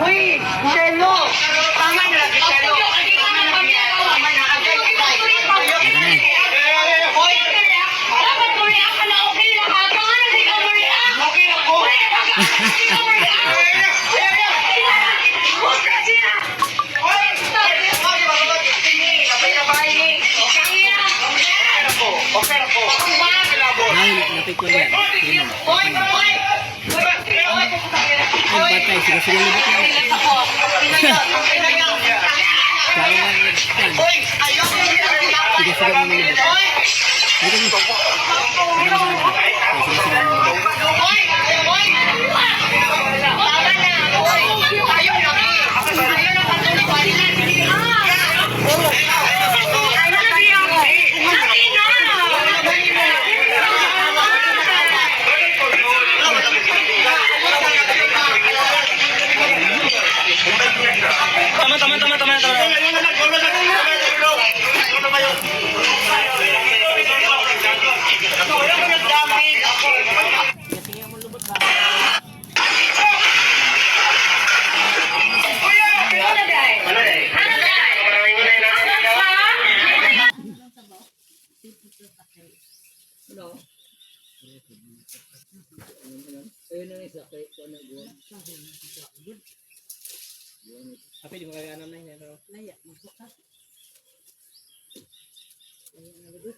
Uy, Shelo! Tama na, Shelo! Tama na, agay, agay! Hoy! Dapat muriak ka na okay lang ha? Tama na, di ka muriak! Okay lang po! Di ka muriak! Buka siya! Hoy! Sabay na ba ini? Okay na po! Okay na po! Napit ko yan. Hoy! Hoy! Ay, batay. Sige libot na. Hoy! Ayaw mo yung Sige mo libot. Dito dito. Hoy! Hoy! Tama na! Hoy! Ayaw lagi! Ayaw na patuloy! Tapi di mga anam na yun. Laya, magbuka.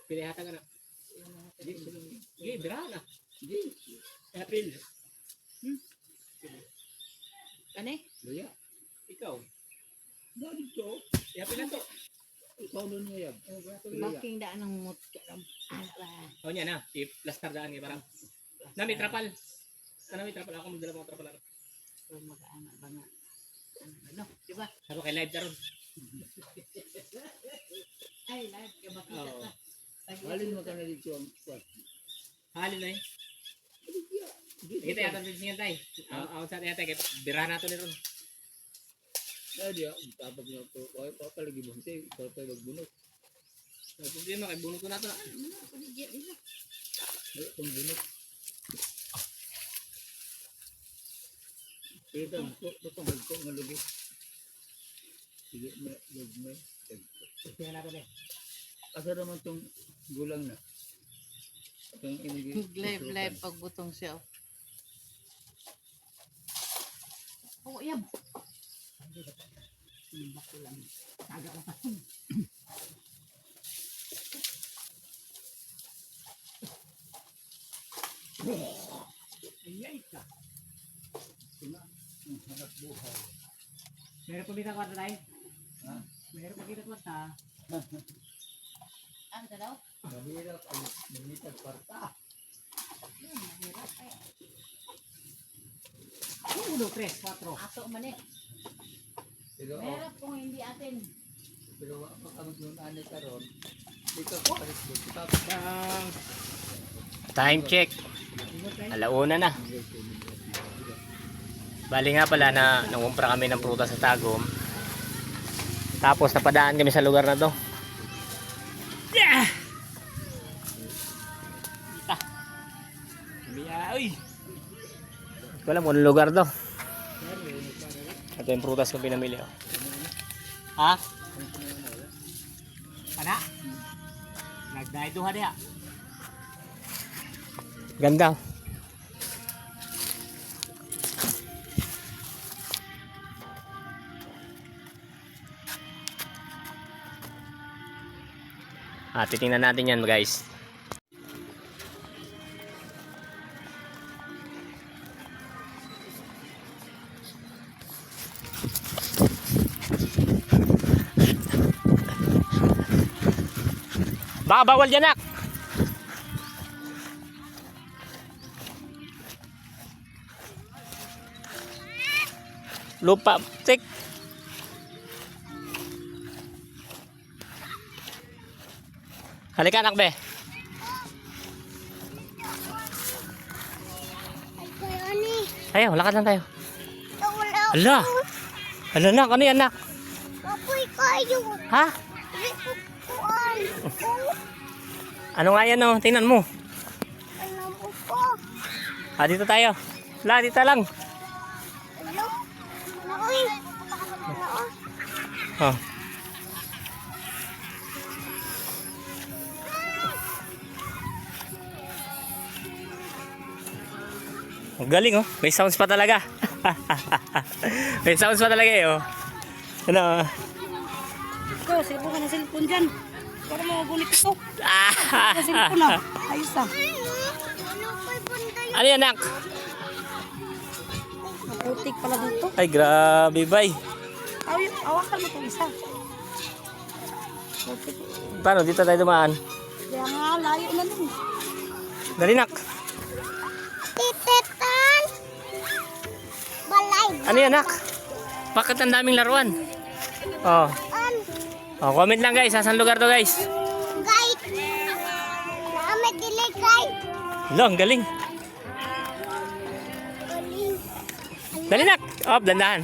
Pilih hata ka na. Sige, bira na. Sige. April. Kani? Laya. Ikaw. Dali to. April na to. Ikaw nun niya yan. Baking daan ng mut. Oh niya na. I-plaster daan niya parang. Na may trapal. Sana may trapal. Ako magdala mga trapal. So mag-anak ba nga? Ano? Diba? Sabi kay live daron. Ay, live. Kaya makita Oo. ka. Halin mo ka na dito ang kwat. Halin na eh. Sige tayo, atas din siya tayo. Ako sa tayo, kaya birahan nato ni Ron. Dia tapos niya to. Ay pa palagi mo tay, ikaw tayo magbunot. Ang problema, kay bunot ko nato na. Ay kung bunot. Kita to tong ko ngalugi. Sige na lugmay. Sige nato eh. Asa naman tong gulang na. Itong inigi. Glay pagbutong siya. Oh, yab. Ayay ka. Hanap buhay. Meron pa kita kwarta tayo? Ha? Meron pa kita kwarta. Ano daw? Mahirap ang minitag kwarta. Mahirap ay. 1, 2, 3, 4. Ato man eh. Pero Mahirap kung hindi atin. pero ang yung ani karon. Dito ko alis dito. Time check. Alauna na. Bali nga pala na nangumpra kami ng prutas sa Tagum. Tapos napadaan kami sa lugar na to. Yeah! Uy! Ito alam kung anong lugar to. Ito yung prutas ko pinamili. Oh. Ha? Ana? Nagdaiduha diha. Ganda. Titingnan natin yan guys. Baka bawal dyan nak. Lupa, tik. Halika anak be. Ayo, lakad lang tayo. Ala. Ala nak, ano yan nak? Apoy kayo. Ha? Ano nga yan oh? Tingnan mo. Alam mo po. Dito tayo. La, dito lang. Hello? Naoy. Oh. Ang galing oh. May sounds pa talaga. May sounds pa talaga eh oh. Ano? Ikaw, sibo ka na cellphone dyan. Para magulit ito. Ah! Cellphone na. Ayos na. Ano ko'y bunda yun? Ano yan nak? Naputik pala dito. Ay grabe bay. Awakan mo itong isa. Putik. Paano dito tayo dumaan? Kaya nga, layo na din. Dali nak. Titetan. Balay. Ano yan nak? Bakit ang daming laruan? Oh. Comment lang guys, saan lugar to guys? Guide. Naame dili guide. Long, galing. Dali nak. Oh, dandahan.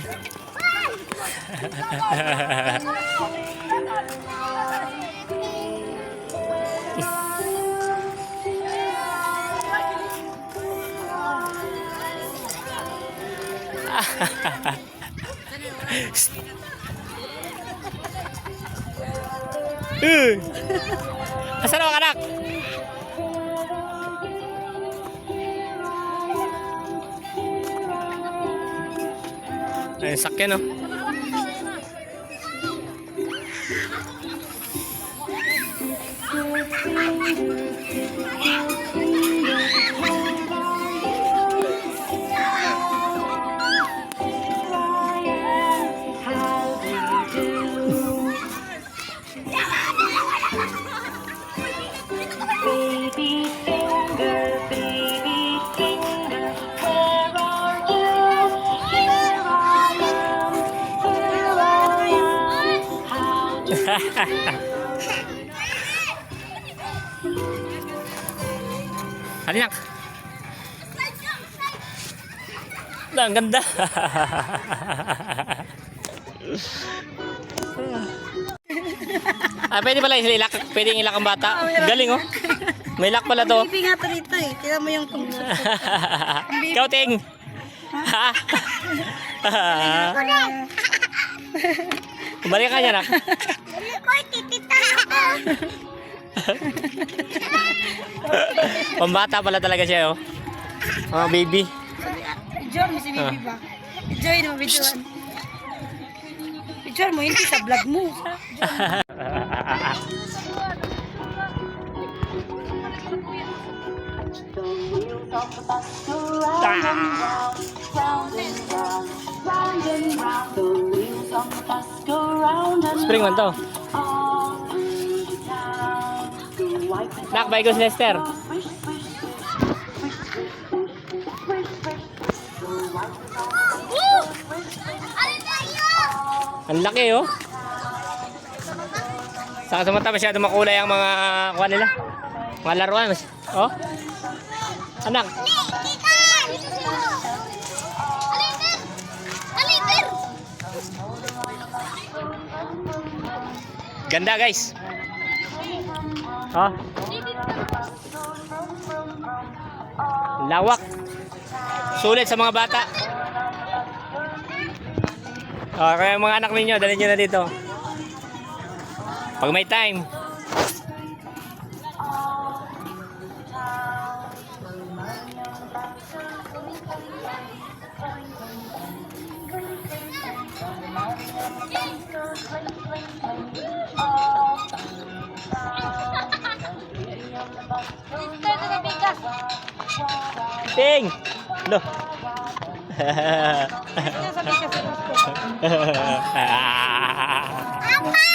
Asan ang anak? Ay, sakyan oh. Halinak. Ang ganda. Pwede pala ilak. Pwede ilak ang bata. Galing oh. May lock pala to. Baby nga to rito eh. Tignan mo yung tungkol. Ikaw, Ting. Ha? Balik ka niya, nak. Koy, titita ako. Pambata pala talaga siya, oh. Mga baby. Picture mo si baby ba? Enjoy mo, videoan. Picture mo, hindi sa vlog mo. Spring man to. Nak, bye ko si Lester. Ang laki oh. Saka sa mata masyado makulay ang mga kuha nila. Mga laruan. Oh. Anak. Tita! Aliter! Aliter! Ganda guys. Oh. Lawak. Sulit sa mga bata. Oh, kaya mga anak ninyo, dalhin nyo na dito. Pag may time. Ting! Lo. Sabi ka sa gusto. Apa?